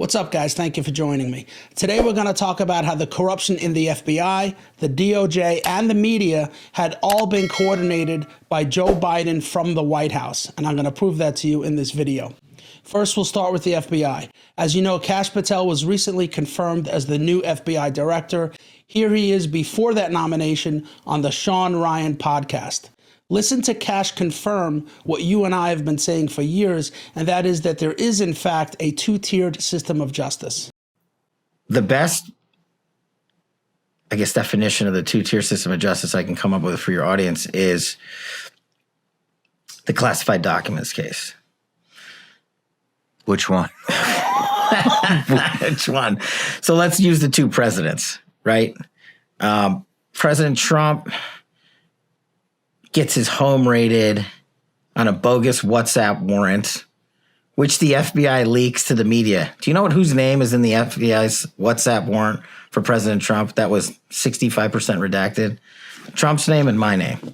What's up, guys? Thank you for joining me. Today we're going to talk about how the corruption in the FBI, the DOJ, and the media had all been coordinated by Joe Biden from the White House, and I'm going to prove that to you in this video. First, we'll start with the FBI. As you know, Kash Patel was recently confirmed as the new FBI director. Here he is before that nomination on the Sean Ryan podcast. Listen to Kash confirm what you and I have been saying for years, and that is that there is, in fact, a two-tiered system of justice. The best, I guess, definition of the two-tier system of justice I can come up with for your audience is the classified documents case. Which one? Which one? So let's use the two presidents, right? President Trump gets his home raided on a bogus WhatsApp warrant, which the FBI leaks to the media. Do you know whose name is in the FBI's WhatsApp warrant for President Trump? That was 65% redacted. Trump's name and my name.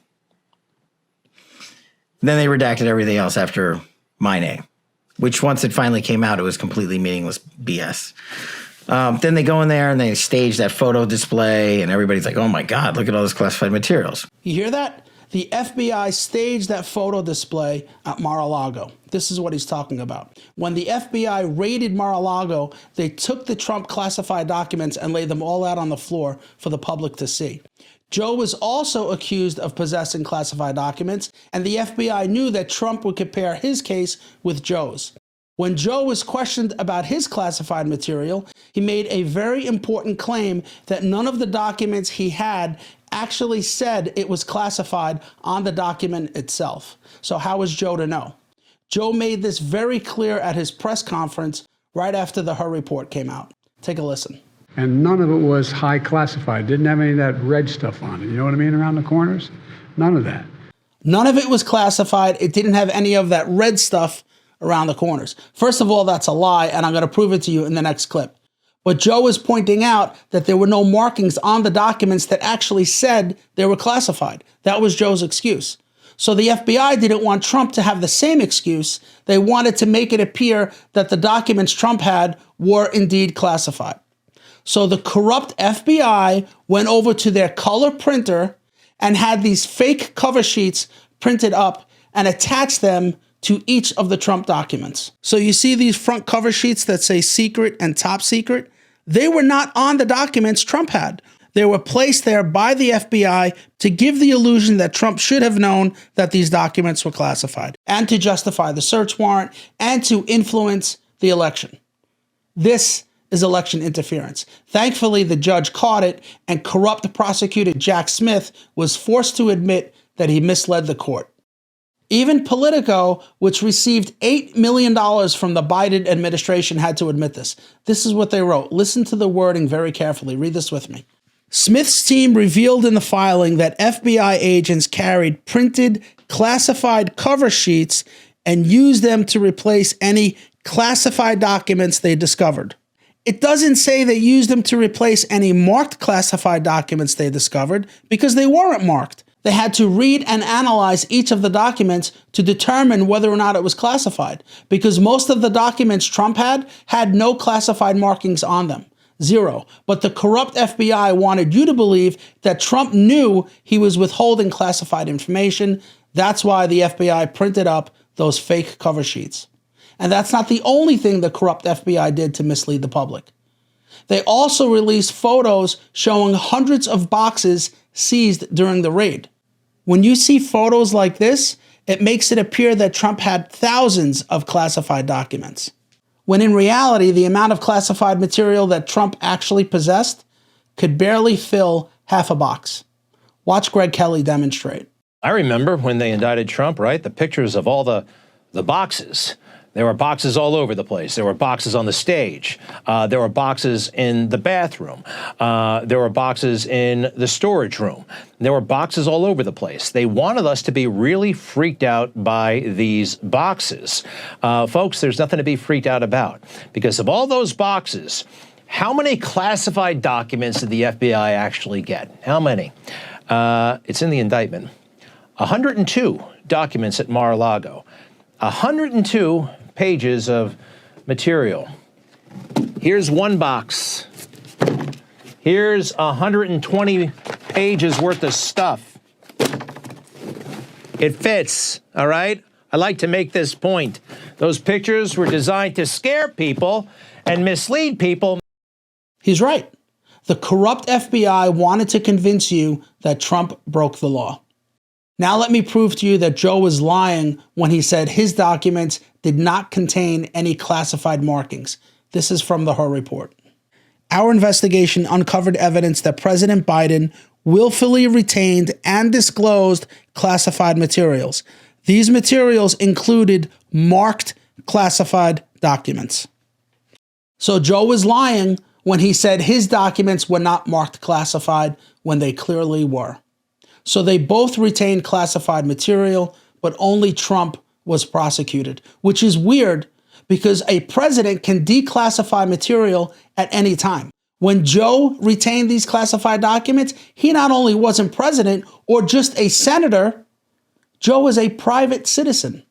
Then they redacted everything else after my name, which once it finally came out, it was completely meaningless BS. Then they go in there and they stage that photo display and everybody's like, oh my God, look at all this classified materials. You hear that? The FBI staged that photo display at Mar-a-Lago. This is what he's talking about. When the FBI raided Mar-a-Lago, they took the Trump classified documents and laid them all out on the floor for the public to see. Joe was also accused of possessing classified documents, and the FBI knew that Trump would compare his case with Joe's. When Joe was questioned about his classified material, he made a very important claim that none of the documents he had actually said it was classified on the document itself. So how was Joe to know? Joe made this very clear at his press conference right after the Hur report came out. Take a listen. And none of it was high classified. Didn't have any of that red stuff on it. You know what I mean? Around the corners? None of that. None of it was classified. It didn't have any of that red stuff around the corners. First of all, that's a lie, and I'm going to prove it to you in the next clip. But Joe is pointing out that there were no markings on the documents that actually said they were classified. That was Joe's excuse. So the FBI didn't want Trump to have the same excuse. They wanted to make it appear that the documents Trump had were indeed classified. So the corrupt FBI went over to their color printer and had these fake cover sheets printed up and attached them to each of the Trump documents. So you see these front cover sheets that say secret and top secret? They were not on the documents Trump had. They were placed there by the FBI to give the illusion that Trump should have known that these documents were classified, and to justify the search warrant, and to influence the election. This is election interference. Thankfully, the judge caught it, and corrupt prosecutor Jack Smith was forced to admit that he misled the court. Even Politico, which received $8 million from the Biden administration, had to admit this. This is what they wrote. Listen to the wording very carefully. Read this with me. Smith's team revealed in the filing that FBI agents carried printed, classified cover sheets and used them to replace any classified documents they discovered. It doesn't say they used them to replace any marked classified documents they discovered, because they weren't marked. They had to read and analyze each of the documents to determine whether or not it was classified, because most of the documents Trump had no classified markings on them. Zero. But the corrupt FBI wanted you to believe that Trump knew he was withholding classified information. That's why the FBI printed up those fake cover sheets. And that's not the only thing the corrupt FBI did to mislead the public. They also released photos showing hundreds of boxes seized during the raid. When you see photos like this, it makes it appear that Trump had thousands of classified documents, when in reality, the amount of classified material that Trump actually possessed could barely fill half a box. Watch Greg Kelly demonstrate. I remember when they indicted Trump, right? The pictures of all the boxes. There were boxes all over the place. There were boxes on the stage. There were boxes in the bathroom. There were boxes in the storage room. There were boxes all over the place. They wanted us to be really freaked out by these boxes. Folks, there's nothing to be freaked out about, because of all those boxes, how many classified documents did the FBI actually get? How many? It's in the indictment. 102 documents at Mar-a-Lago. 102 pages of material. Here's one box. Here's 120 pages worth of stuff. It fits, all right? I like to make this point. Those pictures were designed to scare people and mislead people. He's right. The corrupt FBI wanted to convince you that Trump broke the law. Now let me prove to you that Joe was lying when he said his documents did not contain any classified markings. This is from the Hur report. Our investigation uncovered evidence that President Biden willfully retained and disclosed classified materials. These materials included marked classified documents. So Joe was lying when he said his documents were not marked classified when they clearly were. So they both retained classified material, but only Trump was prosecuted, which is weird because a president can declassify material at any time. When Joe retained these classified documents, he not only wasn't president or just a senator, Joe was a private citizen.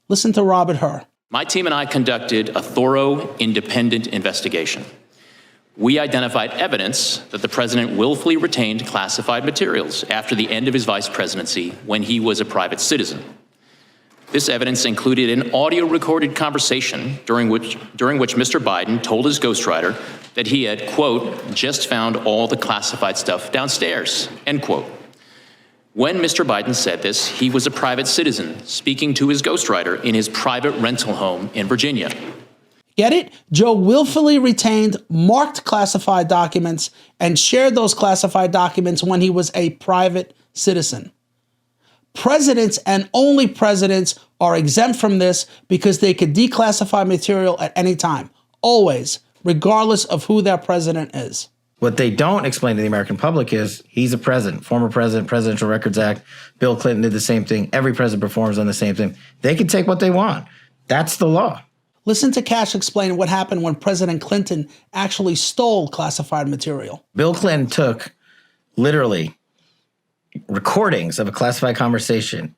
Listen to Robert Hur. My team and I conducted a thorough, independent investigation. We identified evidence that the president willfully retained classified materials after the end of his vice presidency when he was a private citizen. This evidence included an audio-recorded conversation during which Mr. Biden told his ghostwriter that he had, quote, just found all the classified stuff downstairs, end quote. When Mr. Biden said this, he was a private citizen speaking to his ghostwriter in his private rental home in Virginia. Get it? Joe willfully retained marked classified documents and shared those classified documents when he was a private citizen. Presidents and only presidents are exempt from this because they could declassify material at any time, always, regardless of who their president is. What they don't explain to the American public is he's a president, former president, Presidential Records Act. Bill Clinton did the same thing. Every president performs on the same thing. They can take what they want. That's the law. Listen to Cash explain what happened when President Clinton actually stole classified material. Bill Clinton took literally recordings of a classified conversation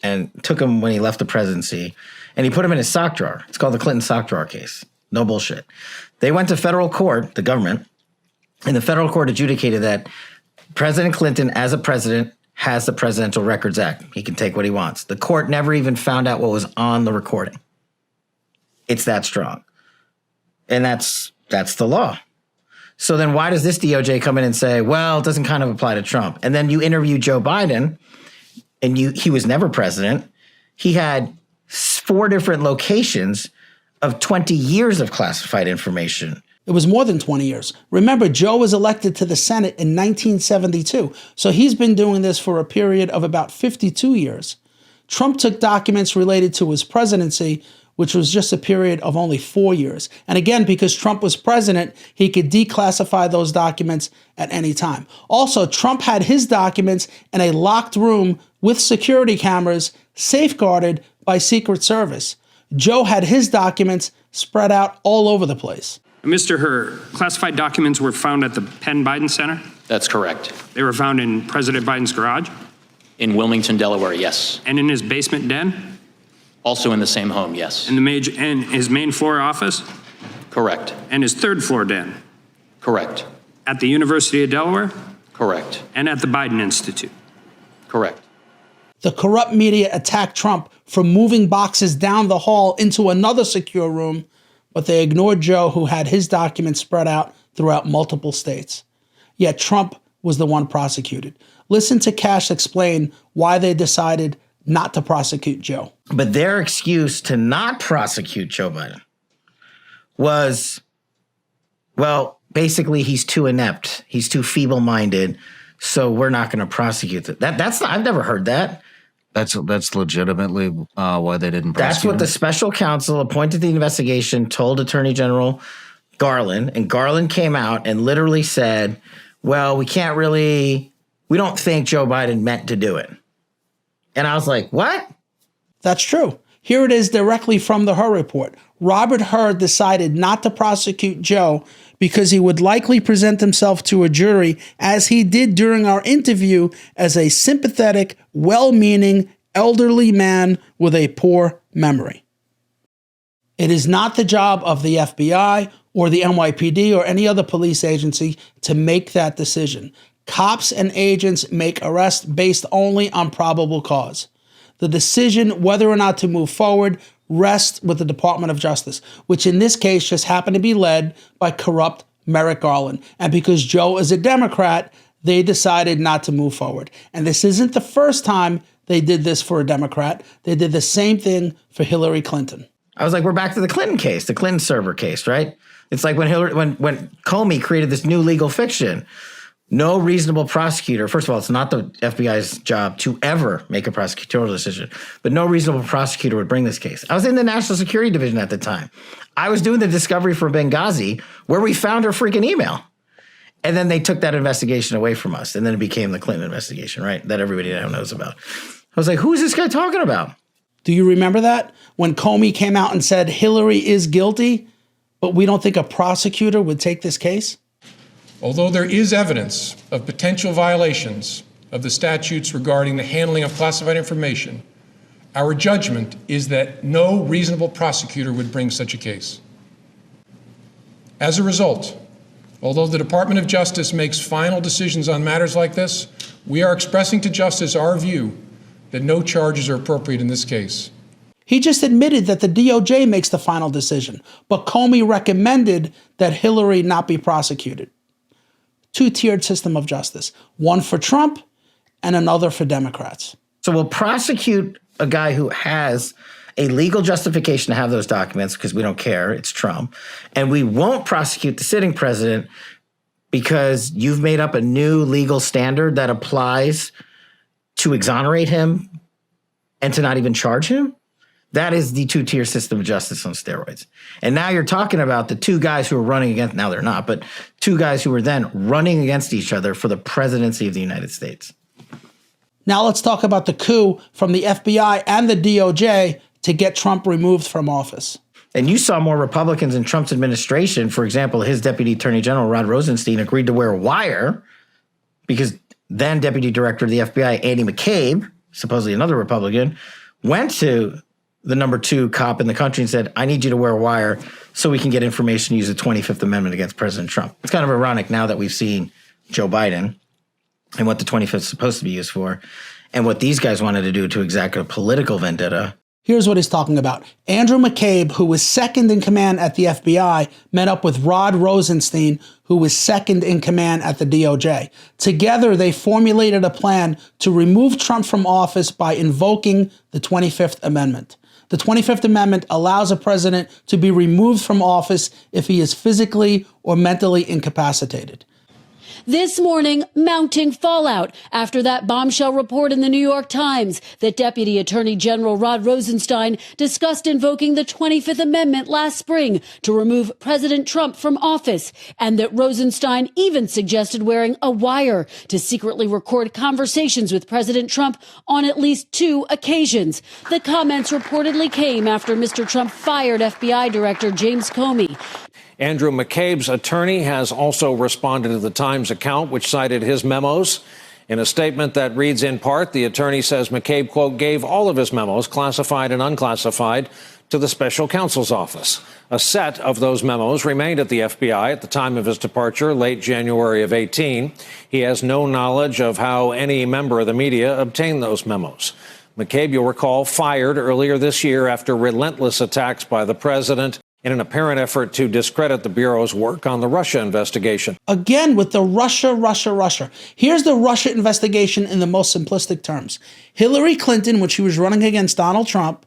and took them when he left the presidency, and he put them in his sock drawer. It's called the Clinton sock drawer case. No bullshit. They went to federal court, the government, and the federal court adjudicated that President Clinton, as a president, has the Presidential Records Act. He can take what he wants. The court never even found out what was on the recording. It's that strong. And that's the law. So then why does this DOJ come in and say, well, it doesn't kind of apply to Trump? And then you interview Joe Biden, and he was never president. He had 4 different locations of 20 years of classified information. It was more than 20 years. Remember, Joe was elected to the Senate in 1972, so he's been doing this for a period of about 52 years. Trump took documents related to his presidency, which was just a period of only 4 years. And again, because Trump was president, he could declassify those documents at any time. Also, Trump had his documents in a locked room with security cameras, safeguarded by Secret Service. Joe had his documents spread out all over the place. Mr. Hur, classified documents were found at the Penn Biden Center? That's correct. They were found in President Biden's garage? In Wilmington, Delaware, yes. And in his basement den? Also in the same home, yes. And his main floor office? Correct. And his 3rd floor den? Correct. At the University of Delaware? Correct. And at the Biden Institute? Correct. The corrupt media attacked Trump for moving boxes down the hall into another secure room, but they ignored Joe, who had his documents spread out throughout multiple states. Yet Trump was the one prosecuted. Listen to Cash explain why they decided not to prosecute Joe. But their excuse to not prosecute Joe Biden was, well, basically he's too inept. He's too feeble-minded, so we're not going to prosecute it. I've never heard that. That's legitimately why they didn't prosecute That's what him. the special counsel appointed to the investigation told Attorney General Garland, and Garland came out and literally said, well, we don't think Joe Biden meant to do it. And I was like, what? That's true. Here it is directly from the Hur report. Robert Hur decided not to prosecute Joe because he would likely present himself to a jury, as he did during our interview, as a sympathetic, well-meaning, elderly man with a poor memory. It is not the job of the FBI or the NYPD or any other police agency to make that decision. Cops and agents make arrests based only on probable cause. The decision whether or not to move forward rests with the Department of Justice, which in this case just happened to be led by corrupt Merrick Garland. And because Joe is a Democrat, they decided not to move forward. And this isn't the first time they did this for a Democrat. They did the same thing for Hillary Clinton. I was like, we're back to the Clinton case, the Clinton server case, right? It's like when Comey created this new legal fiction. No reasonable prosecutor, first of all, it's not the FBI's job to ever make a prosecutorial decision, but no reasonable prosecutor would bring this case. I was in the National Security Division at the time. I was doing the discovery for Benghazi where we found her freaking email. And then they took that investigation away from us. And then it became the Clinton investigation, right? That everybody now knows about. I was like, who is this guy talking about? Do you remember that? When Comey came out and said Hillary is guilty, but we don't think a prosecutor would take this case? Although there is evidence of potential violations of the statutes regarding the handling of classified information, our judgment is that no reasonable prosecutor would bring such a case. As a result, although the Department of Justice makes final decisions on matters like this, we are expressing to Justice our view that no charges are appropriate in this case. He just admitted that the DOJ makes the final decision, but Comey recommended that Hillary not be prosecuted. Two-tiered system of justice, one for Trump and another for Democrats. So we'll prosecute a guy who has a legal justification to have those documents because we don't care, it's Trump. And we won't prosecute the sitting president because you've made up a new legal standard that applies to exonerate him and to not even charge him. That is the two-tier system of justice on steroids. And now you're talking about the two guys who are running against, now they're not, but two guys who were then running against each other for the presidency of the United States. Now let's talk about the coup from the FBI and the DOJ to get Trump removed from office. And you saw more Republicans in Trump's administration. For example, his Deputy Attorney General, Rod Rosenstein, agreed to wear a wire because then Deputy Director of the FBI, Andy McCabe, supposedly another Republican, went to the number 2 cop in the country and said, I need you to wear a wire so we can get information to use the 25th Amendment against President Trump. It's kind of ironic now that we've seen Joe Biden and what the 25th is supposed to be used for and what these guys wanted to do to exact a political vendetta. Here's what he's talking about. Andrew McCabe, who was second in command at the FBI, met up with Rod Rosenstein, who was second in command at the DOJ. Together, they formulated a plan to remove Trump from office by invoking the 25th Amendment. The 25th Amendment allows a president to be removed from office if he is physically or mentally incapacitated. This morning, mounting fallout after that bombshell report in the New York Times that Deputy Attorney General Rod Rosenstein discussed invoking the 25th Amendment last spring to remove President Trump from office, and that Rosenstein even suggested wearing a wire to secretly record conversations with President Trump on at least 2 occasions. The comments reportedly came after Mr. Trump fired FBI Director James Comey. Andrew McCabe's attorney has also responded to the Times account, which cited his memos. In a statement that reads in part, the attorney says McCabe, quote, gave all of his memos, classified and unclassified, to the special counsel's office. A set of those memos remained at the FBI at the time of his departure, late January of 2018. He has no knowledge of how any member of the media obtained those memos. McCabe, you'll recall, fired earlier this year after relentless attacks by the president in an apparent effort to discredit the Bureau's work on the Russia investigation. Again, with the Russia. Here's the Russia investigation in the most simplistic terms. Hillary Clinton, when she was running against Donald Trump,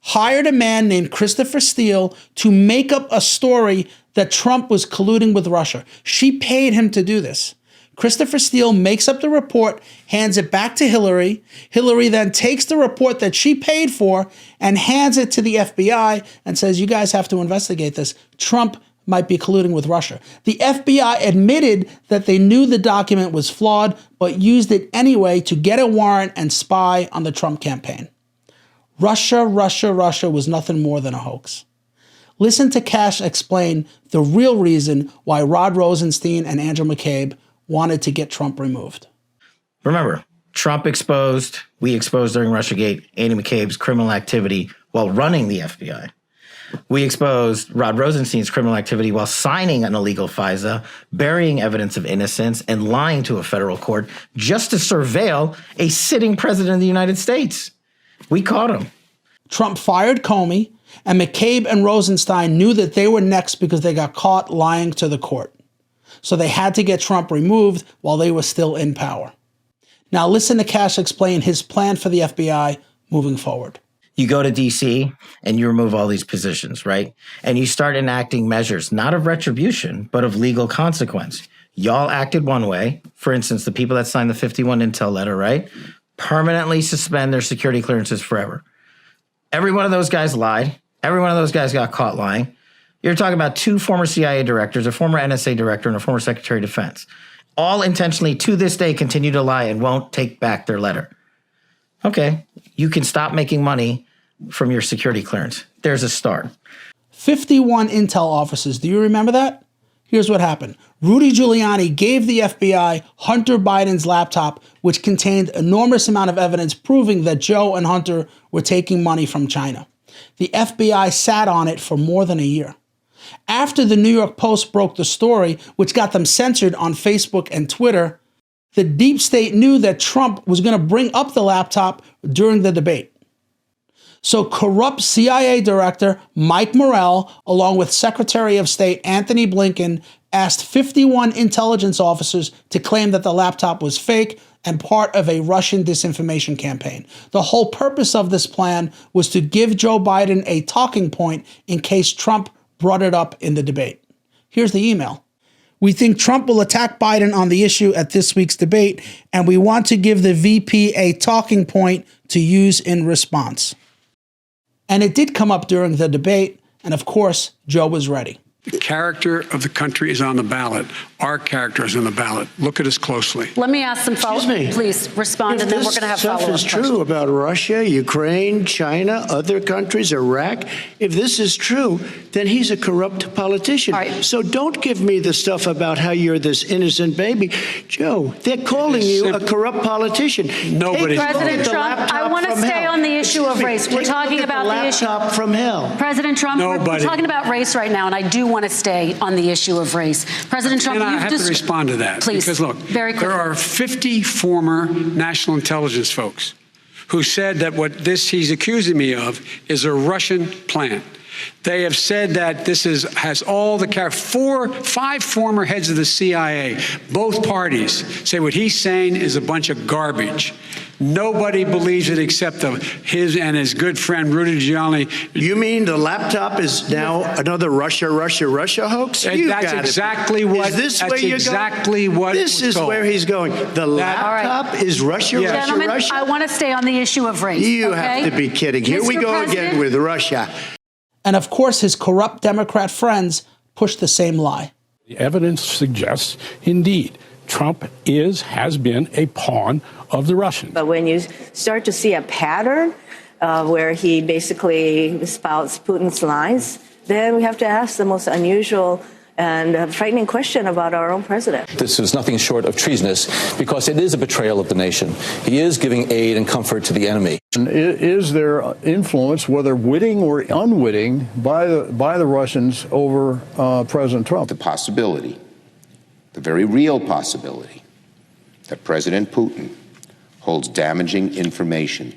hired a man named Christopher Steele to make up a story that Trump was colluding with Russia. She paid him to do this. Christopher Steele makes up the report, hands it back to Hillary. Hillary then takes the report that she paid for and hands it to the FBI and says, you guys have to investigate this. Trump might be colluding with Russia. The FBI admitted that they knew the document was flawed, but used it anyway to get a warrant and spy on the Trump campaign. Russia was nothing more than a hoax. Listen to Kash explain the real reason why Rod Rosenstein and Andrew McCabe wanted to get Trump removed. Remember, Trump exposed, we exposed during Russiagate, Andy McCabe's criminal activity while running the FBI. We exposed Rod Rosenstein's criminal activity while signing an illegal FISA, burying evidence of innocence, and lying to a federal court just to surveil a sitting president of the United States. We caught him. Trump fired Comey, and McCabe and Rosenstein knew that they were next because they got caught lying to the court. So they had to get Trump removed while they were still in power. Now listen to Kash explain his plan for the FBI moving forward. You go to D.C. and you remove all these positions, right? And you start enacting measures, not of retribution, but of legal consequence. Y'all acted one way. For instance, the people that signed the 51 Intel letter, right? Permanently suspend their security clearances forever. Every one of those guys lied. Every one of those guys got caught lying. You're talking about 2 former CIA directors, a former NSA director, and a former Secretary of Defense. All intentionally, to this day, continue to lie and won't take back their letter. Okay, you can stop making money from your security clearance. There's a start. 51 Intel officers. Do you remember that? Here's what happened. Rudy Giuliani gave the FBI Hunter Biden's laptop, which contained enormous amount of evidence proving that Joe and Hunter were taking money from China. The FBI sat on it for more than a year. After the New York Post broke the story, which got them censored on Facebook and Twitter, the deep state knew that Trump was going to bring up the laptop during the debate. So corrupt CIA Director Mike Morell, along with Secretary of State Anthony Blinken, asked 51 intelligence officers to claim that the laptop was fake and part of a Russian disinformation campaign. The whole purpose of this plan was to give Joe Biden a talking point in case Trump brought it up in the debate. Here's the email. We think Trump will attack Biden on the issue at this week's debate, and we want to give the VP a talking point to use in response. And it did come up during the debate, and of course, Joe was ready. The character of the country is on the ballot. Our character is on the ballot. Look at us closely. Let me ask some follow-up. Please respond, and then we're going to have follow-up questions. If this stuff is true about Russia, Ukraine, China, other countries, Iraq, if this is true, then he's a corrupt politician. Right. So don't give me the stuff about how you're this innocent baby. Joe, they're calling you a corrupt politician. Nobody. President Trump, I want to stay on the issue of race. We're talking about the issue. Laptop from hell. President Trump, we're Nobody. talking about race right now, and I do want to stay on the issue of race. President Trump, And I you've have to respond to that. Please, because look, very quickly. there are 50 former national intelligence folks who said that what he's accusing me of is a Russian plant. They have said that this has all the 5 former heads of the CIA, both parties, say what he's saying is a bunch of garbage. Nobody believes it except his and his good friend Rudy Giuliani. You mean the laptop is now another Russia hoax? That's exactly what. Is this that's where you're exactly going? what. This is where he's going. The laptop is Russia, Yes. Gentlemen, Russia. I want to stay on the issue of race. You okay? have to be kidding. Here we Mr. go President? again with Russia. And of course, his corrupt Democrat friends pushed the same lie. The evidence suggests, indeed, Trump has been a pawn of the Russians. But when you start to see a pattern where he basically spouts Putin's lies, then we have to ask the most unusual and frightening question about our own president. This is nothing short of treasonous because it is a betrayal of the nation. He is giving aid and comfort to the enemy. Is there influence, whether witting or unwitting, by the Russians over President Trump? The possibility, the very real possibility, that President Putin holds damaging information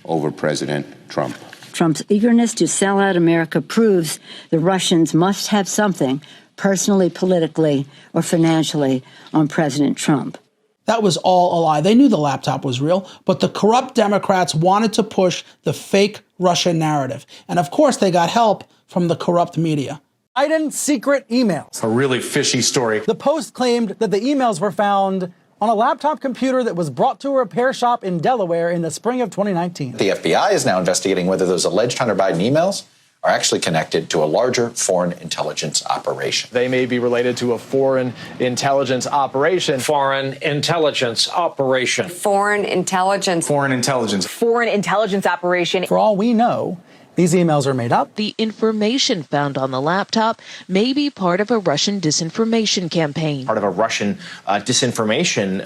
over President Trump. Trump's eagerness to sell out America proves the Russians must have something, personally, politically, or financially, on President Trump. That was all a lie. They knew the laptop was real, but the corrupt Democrats wanted to push the fake Russia narrative. And of course, they got help from the corrupt media. Biden's secret emails. A really fishy story. The Post claimed that the emails were found on a laptop computer that was brought to a repair shop in Delaware in the spring of 2019. The FBI is now investigating whether those alleged Hunter Biden emails are actually connected to a larger foreign intelligence operation. They may be related to a foreign intelligence operation. Foreign intelligence operation. Foreign intelligence. Foreign intelligence. Foreign intelligence operation. For all we know, These emails are made up. The information found on the laptop may be part of a Russian disinformation campaign. Part of a Russian disinformation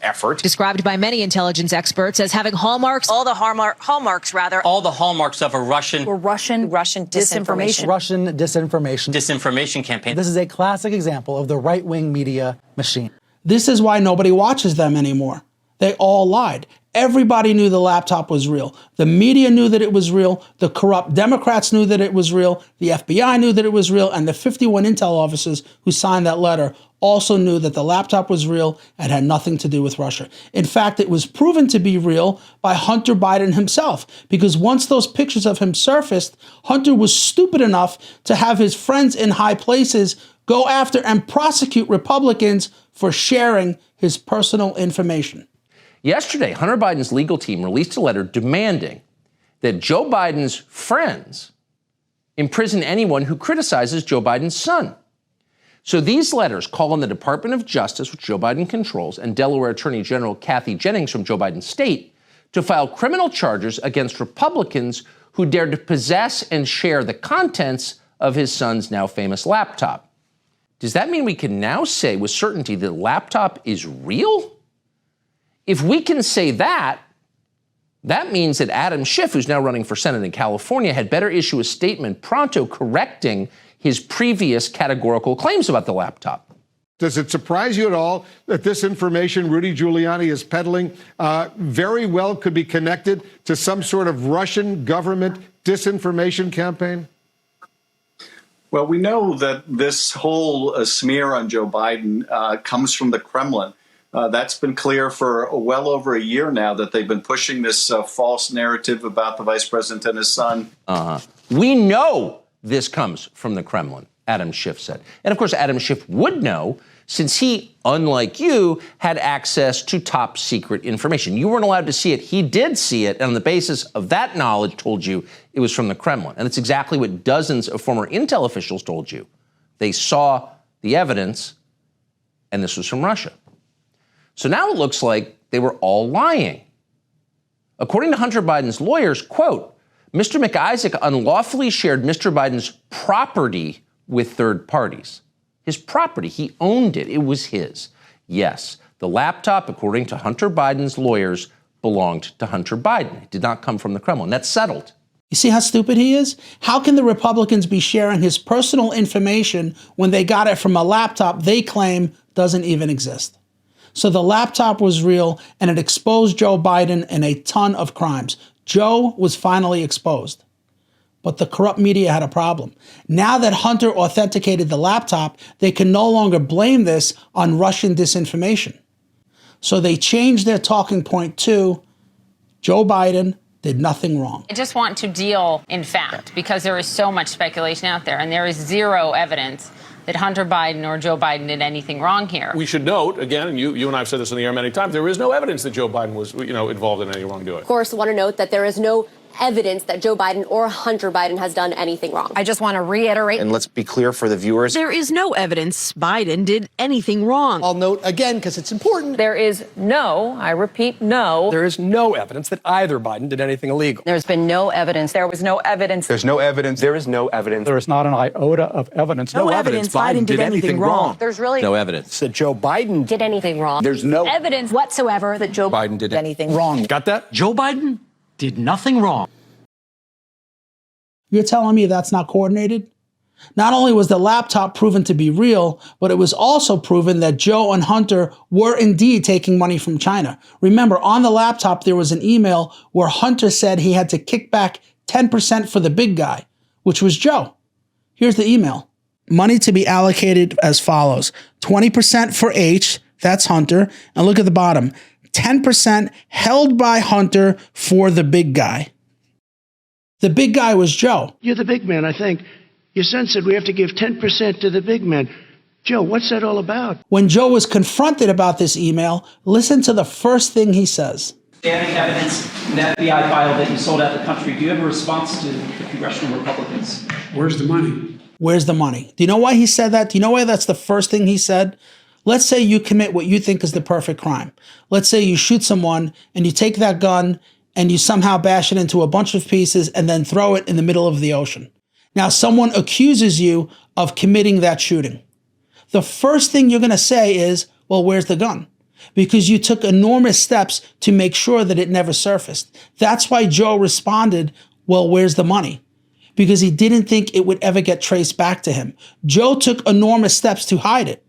effort. Described by many intelligence experts as having hallmarks. All the hallmarks of a Russian disinformation. Russian disinformation. Disinformation campaign. This is a classic example of the right-wing media machine. This is why nobody watches them anymore. They all lied. Everybody knew the laptop was real. The media knew that it was real. The corrupt Democrats knew that it was real. The FBI knew that it was real. And the 51 intel officers who signed that letter also knew that the laptop was real and had nothing to do with Russia. In fact, it was proven to be real by Hunter Biden himself, because once those pictures of him surfaced, Hunter was stupid enough to have his friends in high places go after and prosecute Republicans for sharing his personal information. Yesterday, Hunter Biden's legal team released a letter demanding that Joe Biden's friends imprison anyone who criticizes Joe Biden's son. So these letters call on the Department of Justice, which Joe Biden controls, and Delaware Attorney General Kathy Jennings from Joe Biden's state to file criminal charges against Republicans who dared to possess and share the contents of his son's now famous laptop. Does that mean we can now say with certainty that the laptop is real? If we can say that, that means that Adam Schiff, who's now running for Senate in California, had better issue a statement pronto correcting his previous categorical claims about the laptop. Does it surprise you at all that this information Rudy Giuliani is peddling very well could be connected to some sort of Russian government disinformation campaign? Well, we know that this whole smear on Joe Biden comes from the Kremlin. That's been clear for well over a year now that they've been pushing this false narrative about the vice president and his son. We know this comes from the Kremlin, Adam Schiff said. And of course, Adam Schiff would know, since he, unlike you, had access to top secret information. You weren't allowed to see it. He did see it, and on the basis of that knowledge told you it was from the Kremlin. And it's exactly what dozens of former intel officials told you. They saw the evidence, and this was from Russia. So now it looks like they were all lying. According to Hunter Biden's lawyers, quote, Mr. McIsaac unlawfully shared Mr. Biden's property with third parties. His property, he owned it, it was his. Yes, the laptop, according to Hunter Biden's lawyers, belonged to Hunter Biden. It did not come from the Kremlin. That's settled. You see how stupid he is? How can the Republicans be sharing his personal information when they got it from a laptop they claim doesn't even exist? So the laptop was real, and it exposed Joe Biden in a ton of crimes. Joe was finally exposed. But the corrupt media had a problem. Now that Hunter authenticated the laptop, they can no longer blame this on Russian disinformation. So they changed their talking point to Joe Biden did nothing wrong. I just want to deal in fact, because there is so much speculation out there, and there is zero evidence that Hunter Biden or Joe Biden did anything wrong here. We should note, again, and you and I have said this in the air many times, there is no evidence that Joe Biden was, involved in any wrongdoing. Of course, I want to note that there is no evidence that Joe Biden or Hunter Biden has done anything wrong. I just want to reiterate. And let's be clear for the viewers. There is no evidence Biden did anything wrong. I'll note again, because it's important. There is no, I repeat, no. There is no evidence that either Biden did anything illegal. There's been no evidence. There was no evidence. There's no evidence. There is no evidence. There is not an iota of evidence. No evidence Biden did anything wrong. There's really No evidence that Joe Biden did anything wrong. There's no evidence whatsoever that Joe Biden did anything wrong. Got that? Joe Biden did nothing wrong. You're telling me that's not coordinated? Not only was the laptop proven to be real, but it was also proven that Joe and Hunter were indeed taking money from China. Remember, on the laptop, there was an email where Hunter said he had to kick back 10% for the big guy, which was Joe. Here's the email. Money to be allocated as follows. 20% for H, that's Hunter. And look at the bottom. 10% held by Hunter for the big guy. The big guy was Joe. You're the big man, I think. Your son said we have to give 10% to the big man. Joe, what's that all about? When Joe was confronted about this email, listen to the first thing he says. Standing evidence in the FBI file that you sold out the country. Do you have a response to the congressional Republicans? Where's the money? Where's the money? Do you know why he said that? Do you know why that's the first thing he said? Let's say you commit what you think is the perfect crime. Let's say you shoot someone and you take that gun and you somehow bash it into a bunch of pieces and then throw it in the middle of the ocean. Now, someone accuses you of committing that shooting. The first thing you're going to say is, well, where's the gun? Because you took enormous steps to make sure that it never surfaced. That's why Joe responded, well, where's the money? Because he didn't think it would ever get traced back to him. Joe took enormous steps to hide it.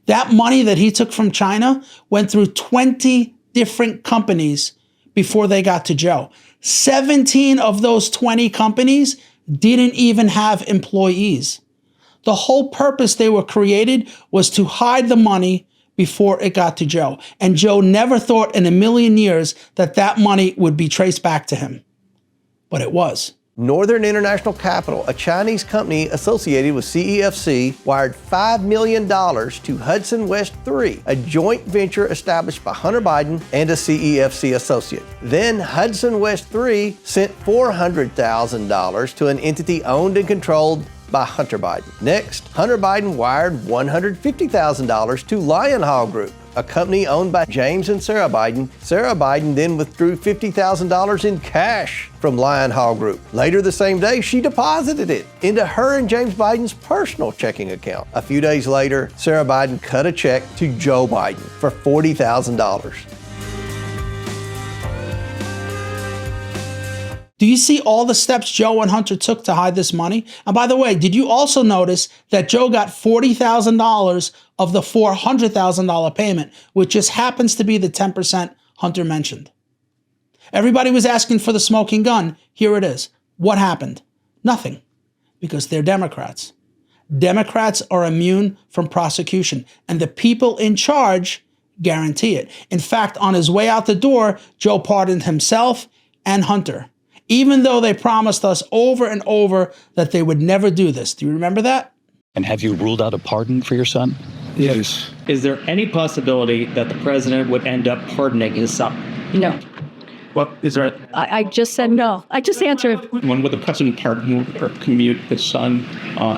That money that he took from China went through 20 different companies before they got to Joe. 17 of those 20 companies didn't even have employees. The whole purpose they were created was to hide the money before it got to Joe. And Joe never thought in a million years that that money would be traced back to him. But it was. Northern International Capital, a Chinese company associated with CEFC, wired $5 million to Hudson West 3, a joint venture established by Hunter Biden and a CEFC associate. Then Hudson West 3 sent $400,000 to an entity owned and controlled by Hunter Biden. Next, Hunter Biden wired $150,000 to Lion Hall Group, a company owned by James and Sarah Biden. Sarah Biden then withdrew $50,000 in cash from Lion Hall Group. Later the same day, she deposited it into her and James Biden's personal checking account. A few days later, Sarah Biden cut a check to Joe Biden for $40,000. Do you see all the steps Joe and Hunter took to hide this money? And by the way, did you also notice that Joe got $40,000 of the $400,000 payment, which just happens to be the 10% Hunter mentioned? Everybody was asking for the smoking gun. Here it is. What happened? Nothing. Because they're Democrats. Democrats are immune from prosecution, and the people in charge guarantee it. In fact, on his way out the door, Joe pardoned himself and Hunter, even though they promised us over and over that they would never do this. Do you remember that? And have you ruled out a pardon for your son? Yes. Is there any possibility that the president would end up pardoning his son? No. What is there? I just said no. I just answered. When would the president pardon or commute his son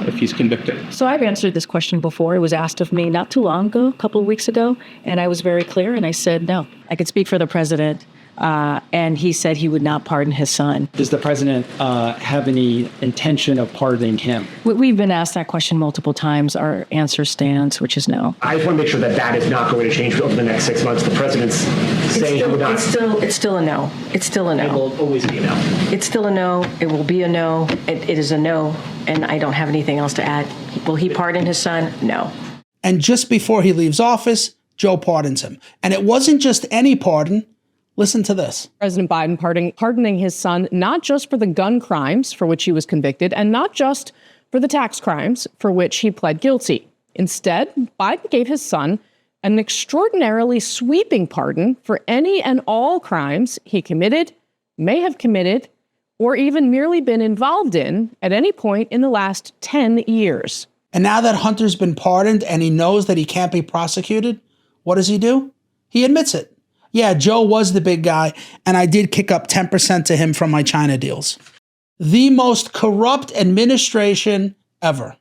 if he's convicted? So I've answered this question before. It was asked of me not too long ago, a couple of weeks ago, and I was very clear, and I said no. I could speak for the president. And he said he would not pardon his son. Does the president have any intention of pardoning him? We've been asked that question multiple times. Our answer stands, which is no. I just want to make sure that that is not going to change over the next 6 months. The president's saying he would not. It's still a no. It's still a no. It will always be a no. It's still a no. It will be a no. It is a no. And I don't have anything else to add. Will he pardon his son? No. And just before he leaves office, Joe pardons him. And it wasn't just any pardon. Listen to this. President Biden pardoning his son, not just for the gun crimes for which he was convicted, and not just for the tax crimes for which he pled guilty. Instead, Biden gave his son an extraordinarily sweeping pardon for any and all crimes he committed, may have committed, or even merely been involved in at any point in the last 10 years. And now that Hunter's been pardoned and he knows that he can't be prosecuted, what does he do? He admits it. Yeah, Joe was the big guy, and I did kick up 10% to him from my China deals. The most corrupt administration ever.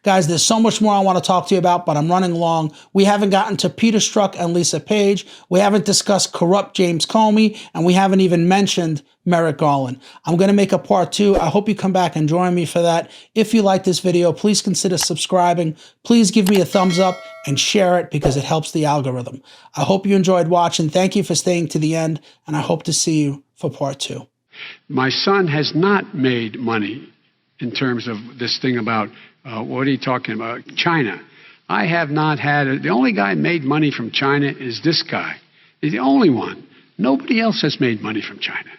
Guys, there's so much more I want to talk to you about, but I'm running long. We haven't gotten to Peter Strzok and Lisa Page. We haven't discussed corrupt James Comey, and we haven't even mentioned Merrick Garland. I'm going to make a part 2. I hope you come back and join me for that. If you like this video, please consider subscribing. Please give me a thumbs up and share it because it helps the algorithm. I hope you enjoyed watching. Thank you for staying to the end, and I hope to see you for part 2. My son has not made money in terms of this thing about, what are you talking about? China. I have not had, the only guy made money from China is this guy. He's the only one. Nobody else has made money from China.